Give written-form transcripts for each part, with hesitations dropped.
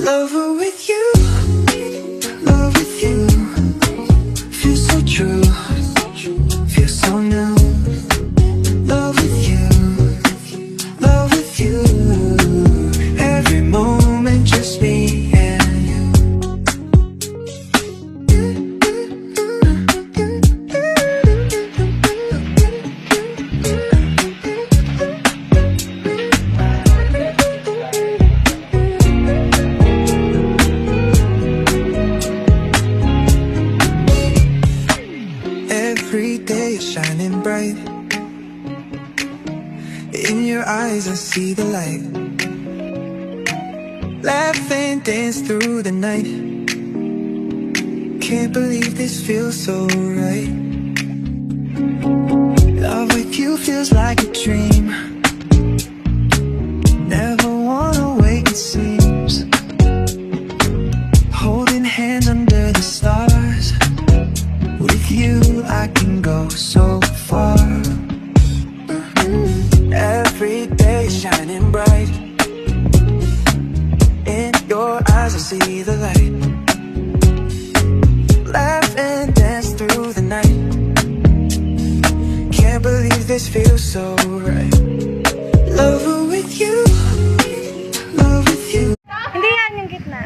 Lover with you, love with you. Feels so true, feels so new. Love with you, love with you. Every moment just me and you. Every day is shining bright. In your eyes I see the light. Laugh and dance through the night. Can't believe this feels so right. Love with you feels like a dream. Never wanna wake, it seems. Holding hands under the stars. With you I can go so far. Every day shining bright. In your eyes I see the light. Laugh and dance through the night. Can't believe this feels so right. Lover with you, love with you. Hindi yan yung gitna.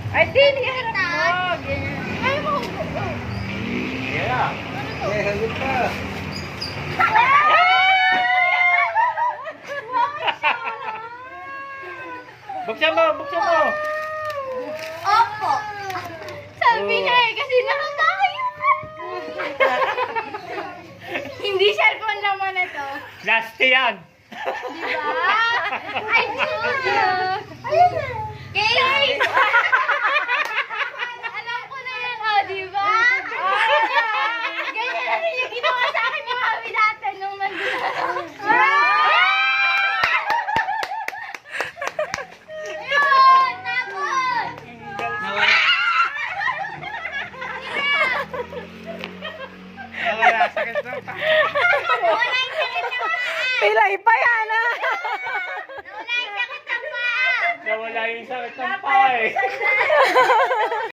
Ay, di harap mo. Ay, mo. Yeah. Hagot ka. Buksan mo, buksan mo. Opo. Sabi niya eh, kasi nakatayo. Hindi cellphone naman ito. Plastic yan. Diba? Ay, Julia. Ayun na. Guys! Alam ko na yan, oh, diba? Ganyan na rin yung ginawa sa akin ni Mami dati nung nandun ako. Ayun! Tapos! Nawala, sakit na. Wala yung sakit na paa! Pilay pa yan, ha? Wala yung sakit na paa! Nawala yung sakit ng paa eh.